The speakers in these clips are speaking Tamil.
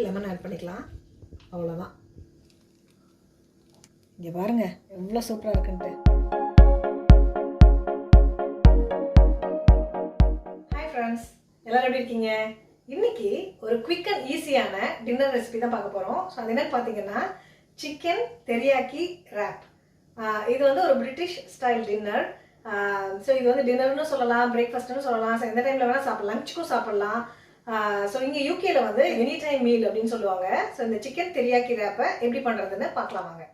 லெமன் ஆட் பண்ணிக்கலாம். அவ்வளோதான். இங்கே பாருங்கள் எவ்வளோ சூப்பராக இருக்குன்ட்டு. ஹாய் ஃப்ரெண்ட்ஸ், எல்லோரும் எப்படி இருக்கீங்க? இன்றைக்கி ஒரு குவிக் அண்ட் ஈஸியான டின்னர் ரெசிபி தான் பார்க்க போகிறோம். ஸோ அது என்னென்னு பார்த்தீங்கன்னா சிக்கன் தெரியாக்கி ரேப். இது வந்து ஒரு பிரிட்டிஷ் ஸ்டைல் டின்னர். ஸோ இது வந்து டின்னர்னு சொல்லலாம், பிரேக்ஃபாஸ்ட்னு சொல்லலாம். ஸோ எந்த டைமில் வேணால் சாப்பிட்லாம், லஞ்சுக்கும் சாப்பிட்லாம். ஸோ இங்கே யூகேல வந்து எனி டைம் மீல் அப்படின்னு சொல்லுவாங்க. ஸோ இந்த சிக்கன் தெரியாக்கி ரேப்பை எப்படி பண்ணுறதுன்னு பார்க்கலாம் வாங்க.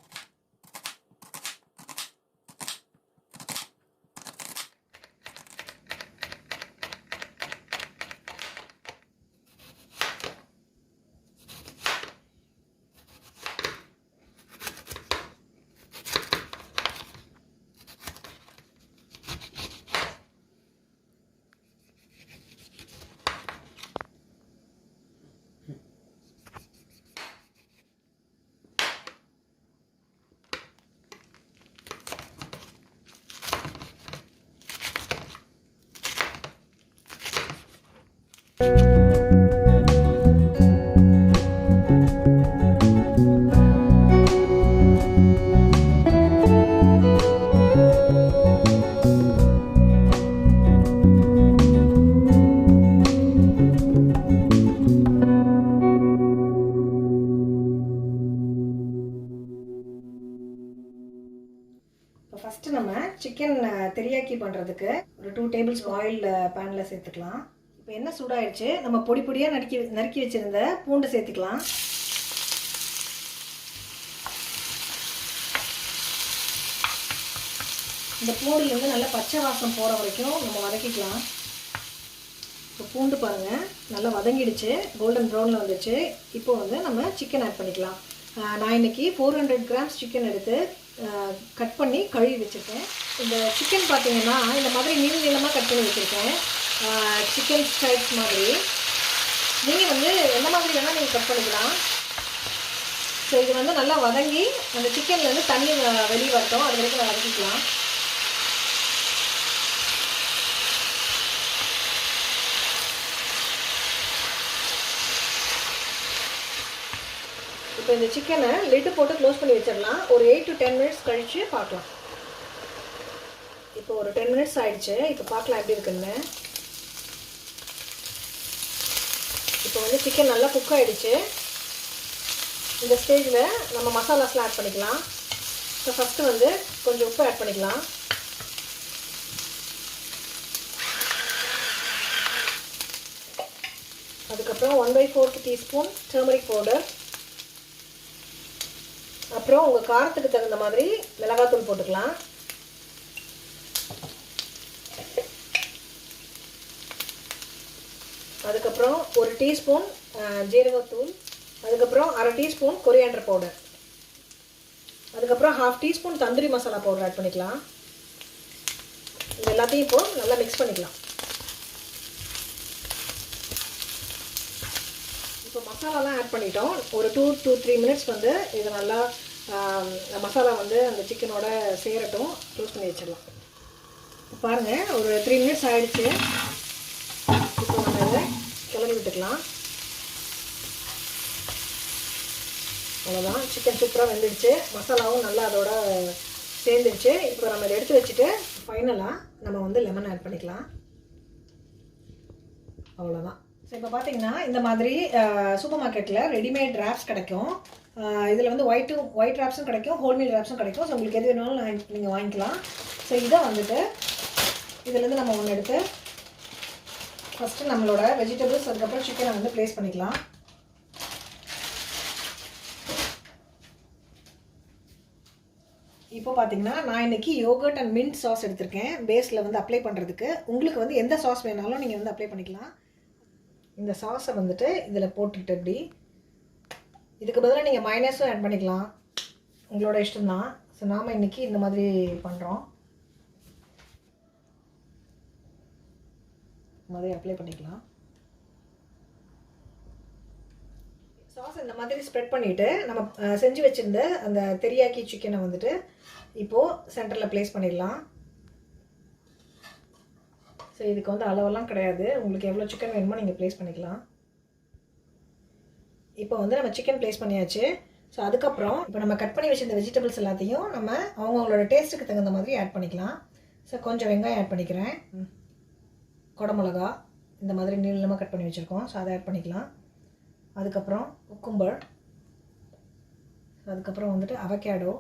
ஃபஸ்ட்டு நம்ம சிக்கன் தெரியாக்கி பண்ணுறதுக்கு ஒரு 2 டேபிள் ஸ்பூன் ஆயில் பேனில் சேர்த்துக்கலாம். இப்போ என்ன சூடாயிடுச்சு, நம்ம பொடி பொடியாக நறுக்கி வச்சுருந்த பூண்டு சேர்த்துக்கலாம். இந்த பூண்டுலேருந்து நல்லா பச்சை வாசம் போகிற வரைக்கும் நம்ம வதக்கிக்கலாம். இப்போ பூண்டு பாருங்கள் நல்லா வதங்கிடுச்சு, கோல்டன் ப்ரௌனில் வந்துச்சு. இப்போ வந்து நம்ம சிக்கன் ஆட் பண்ணிக்கலாம். நான் இன்றைக்கி 400 கிராம்ஸ் சிக்கன் எடுத்து கட் பண்ணி கழுவி வச்சுருக்கேன். இந்த சிக்கன் பார்த்தீங்கன்னா இந்த மாதிரி நீளமாக கட் பண்ணி வச்சுருக்கேன், சிக்கன் ஸ்ட்ரைப்ஸ் மாதிரி. நீங்கள் வந்து எந்த மாதிரி வேணால் நீங்கள் கட் பண்ணிக்கலாம். ஸோ இது வந்து நல்லா வதங்கி அந்த சிக்கன்லேருந்து தண்ணி வெளியே வரட்டும், அது வரைக்கும் வதக்கிக்கலாம். இப்போ இந்த சிக்கனை லிட்டு போட்டு க்ளோஸ் பண்ணி வச்சிடலாம். ஒரு 8 to 10 மினிட்ஸ் கழித்து பார்க்கலாம். இப்போ ஒரு 10 மினிட்ஸ் ஆகிடுச்சு. இப்போ பார்க்கலாம் எப்படி இருக்குன்னு. இப்போ வந்து சிக்கன் நல்லா குக் ஆகிடுச்சு. இந்த ஸ்டேஜில் நம்ம மசாலாஸ்லாம் ஆட் பண்ணிக்கலாம். ஸோ ஃபஸ்ட்டு வந்து கொஞ்சம் உப்பு ஆட் பண்ணிக்கலாம். அதுக்கப்புறம் 1/4 டீஸ்பூன் டர்மரிக் பவுடர். அப்புறம் உங்கள் காரத்துக்கு தகுந்த மாதிரி மிளகாத்தூள் போட்டுக்கலாம். அதுக்கப்புறம் 1 டீஸ்பூன் ஜீரகத்தூள். அதுக்கப்புறம் 1/2 டீஸ்பூன் கொரியாண்டர் பவுடர். அதுக்கப்புறம் 1/2 teaspoon tandoori masala powder add பண்ணிக்கலாம். இது எல்லாத்தையும் இப்போ நல்லா மிக்ஸ் பண்ணிக்கலாம். இப்போ மசாலாலாம் ஆட் பண்ணிட்டோம். ஒரு 2 to 3 மினிட்ஸ் வந்து இது நல்லா மசாலா வந்து அந்த சிக்கனோட சேரட்டும். க்ளோஸ் பண்ணி வச்சிடலாம். பாருங்கள் ஒரு 3 மினிட்ஸ் ஆகிடுச்சு. இப்போ நம்ம இதை கிளறி விட்டுக்கலாம். அவ்வளோதான், சிக்கன் சூப்பராக வெந்துடுச்சு, மசாலாவும் நல்லா அதோட சேர்ந்துடுச்சு. இப்போ நம்ம இதை எடுத்து வச்சுட்டு ஃபைனலாக நம்ம வந்து லெமன் ஆட் பண்ணிக்கலாம். அவ்வளோதான். ஸோ இப்போ பார்த்தீங்கன்னா இந்த மாதிரி சூப்பர் மார்க்கெட்டில் ரெடிமேட் ரேப்ஸ் கிடைக்கும். இதில் வந்து ஒயிட் ரேப்ஸும் கிடைக்கும், ஹோல்மீல் ரேப்ஸும் கிடைக்கும். ஸோ உங்களுக்கு எது வேணாலும் நீங்கள் வாங்கிக்கலாம். ஸோ இதை வந்துட்டு இதிலேருந்து நம்ம ஒன்று எடுத்து ஃபஸ்ட்டு நம்மளோட வெஜிடபிள்ஸ் அதுக்கப்புறம் சிக்கனை வந்து ப்ளேஸ் பண்ணிக்கலாம். இப்போ பார்த்தீங்கன்னா நான் இன்றைக்கி யோகர்ட் அண்ட் மின்ட் சாஸ் எடுத்திருக்கேன் பேஸில் வந்து அப்ளை பண்ணுறதுக்கு. உங்களுக்கு வந்து எந்த சாஸ் வேணாலும் நீங்கள் வந்து அப்ளை பண்ணிக்கலாம். இந்த சாஸை வந்துட்டு இதில் போட்டுட்டு இப்படி, இதுக்கு பதிலாக நீங்கள் மைனஸும் ஆட் பண்ணிக்கலாம், உங்களோட இஷ்டம்தான். ஸோ நாம் இன்றைக்கி இந்த மாதிரி பண்ணுறோம். மாதிரி அப்ளை பண்ணிக்கலாம். சாஸ் இந்த மாதிரி ஸ்ப்ரெட் பண்ணிவிட்டு நம்ம செஞ்சு வச்சுருந்த அந்த தெரியாக்கி சிக்கனை வந்துட்டு இப்போது சென்டரில் ப்ளேஸ் பண்ணிடலாம். ஸோ இதுக்கு வந்து அளவெல்லாம் கிடையாது, உங்களுக்கு எவ்வளோ சிக்கன் வேணுமோ நீங்கள் ப்ளேஸ் பண்ணிக்கலாம். இப்போ வந்து நம்ம சிக்கன் ப்ளேஸ் பண்ணியாச்சு. ஸோ அதுக்கப்புறம் இப்போ நம்ம கட் பண்ணி வச்சிருந்த வெஜிடபிள்ஸ் எல்லாத்தையும் நம்ம அவங்கவுங்களோட டேஸ்ட்டுக்கு தகுந்த மாதிரி ஆட் பண்ணிக்கலாம். ஸோ கொஞ்சம் வெங்காயம் ஆட் பண்ணிக்கிறேன், குடமிளகா இந்த மாதிரி நீளமாக கட் பண்ணி வச்சுருக்கோம். ஸோ அதை ஆட் பண்ணிக்கலாம். அதுக்கப்புறம் குக்கும்பர், அதுக்கப்புறம் வந்துட்டு அவகேடோ,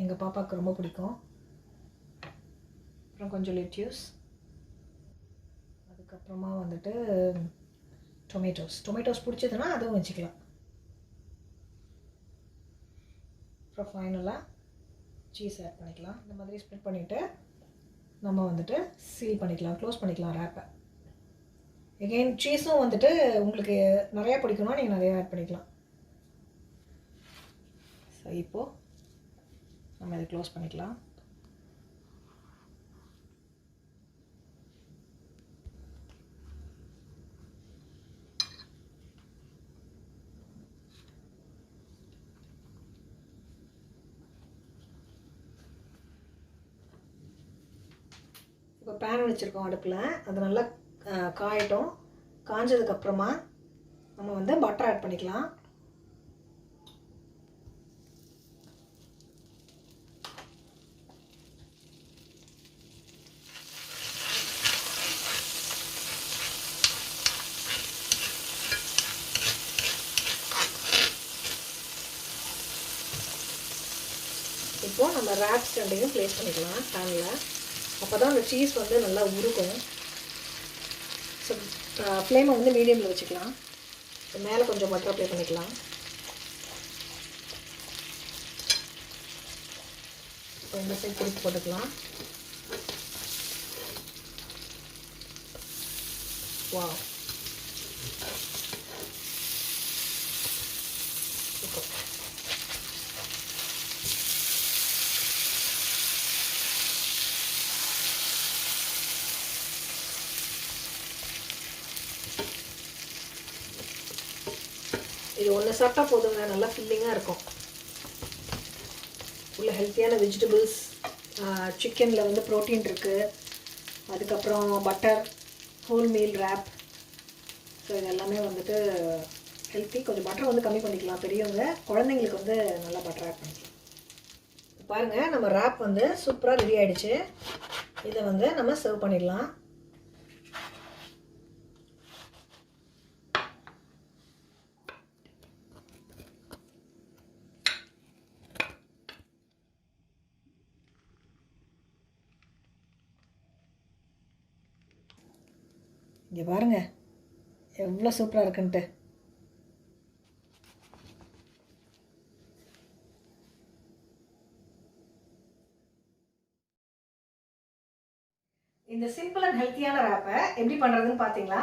எங்கள் பாப்பாவுக்கு ரொம்ப பிடிக்கும். அப்புறம் கொஞ்சம் லெட்யூஸ், அதுக்கப்புறமா வந்துட்டு டொமேட்டோஸ் பிடிச்சதுன்னா அதுவும் வச்சுக்கலாம். அப்புறம் ஃபைனலாக சீஸ் ஆட் பண்ணிக்கலாம். இந்த மாதிரி ஸ்ப்ரெட் பண்ணிவிட்டு நம்ம வந்துட்டு சீல் பண்ணிக்கலாம், க்ளோஸ் பண்ணிக்கலாம் ரேப்பை. எகெயின் சீஸும் வந்துட்டு உங்களுக்கு நிறையா பிடிக்கும்னா நீங்கள் நிறையா ஆட் பண்ணிக்கலாம். ஸோ இப்போது நம்ம இதை க்ளோஸ் பண்ணிக்கலாம். இப்போ பேன் வச்சுருக்கோம் அடுப்பில், அது நல்லா காயட்டும். காஞ்சதுக்கப்புறமா நம்ம வந்து பட்டர் ஆட் பண்ணிக்கலாம். இப்போது நம்ம ரேப்ஸ் ரெண்டையும் ப்ளேஸ் பண்ணிக்கலாம் பேனில். அப்போ தான் அந்த சீஸ் வந்து நல்லா உருகும். ஸோ ஃப்ளேமை வந்து மீடியமில் வச்சுக்கலாம். மேலே கொஞ்சம் பட்டர் அப்ளை பண்ணிக்கலாம். இப்போ இந்த சைட் திருப்பி போட்டுக்கலாம். வாவ், இது ஒன்று சாப்பிட்டா போதுங்க, நல்லா ஃபில்லிங்காக இருக்கும். உள்ள ஹெல்த்தியான வெஜிடபிள்ஸ், சிக்கனில் வந்து ப்ரோட்டீன் இருக்குது, அதுக்கப்புறம் butter, whole meal wrap. So இது எல்லாமே வந்துட்டு ஹெல்த்தி. கொஞ்சம் பட்டர் வந்து கம்மி பண்ணிக்கலாம் பெரியவங்க, குழந்தைங்களுக்கு வந்து நல்லா பட்டர் ஆட் பண்ணிக்கலாம். பாருங்கள், நம்ம ரேப் வந்து சூப்பராக ரெடி ஆகிடுச்சு. இதை வந்து நம்ம சர்வ் பண்ணிடலாம். இங்கே பாருங்கள் எவ்வளோ சூப்பராக இருக்குன்ட்டு. இந்த சிம்பிள் அண்ட் ஹெல்த்தியான ரேப்பை எப்படி பண்ணுறதுன்னு பார்த்தீங்களா?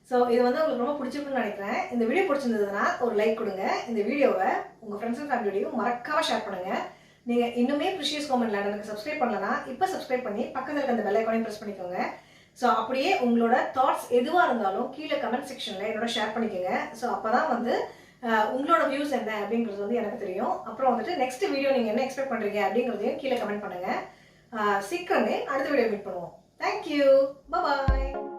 ஸோ இது வந்து உங்களுக்கு ரொம்ப பிடிச்சிருக்குன்னு நினைக்கிறேன். இந்த வீடியோ பிடிச்சிருந்ததுன்னா ஒரு லைக் கொடுங்க. இந்த வீடியோவை உங்கள் ஃப்ரெண்ட்ஸ் அண்ட் ஃபேமிலியோடையும் மறக்காமல் ஷேர் பண்ணுங்கள். நீங்கள் இன்னுமே ப்ரிஷியஸ் காமெண்ட் லேண்டனுக்கு சப்ஸ்கிரைப் பண்ணலன்னா இப்போ சப்ஸ்கிரைப் பண்ணி பக்கத்தில் இருக்க அந்த பெல் ஐகானையும் ப்ரெஸ் பண்ணிக்கோங்க. ஸோ அப்படியே உங்களோட தாட்ஸ் எதுவாக இருந்தாலும் கீழே கமெண்ட் செக்ஷனில் என்னோட ஷேர் பண்ணிக்கோங்க. ஸோ அப்போ தான் வந்து உங்களோட வியூஸ் என்ன அப்படிங்கிறது வந்து எனக்கு தெரியும். அப்புறம் வந்துட்டு நெக்ஸ்ட் வீடியோ நீங்கள் என்ன எக்ஸ்பெக்ட் பண்ணுறீங்க அப்படிங்கிறதையும் கீழே கமெண்ட் பண்ணுங்கள். சீக்கிரமே அடுத்த வீடியோ மீட் பண்ணுவோம். Thank you. Bye-bye.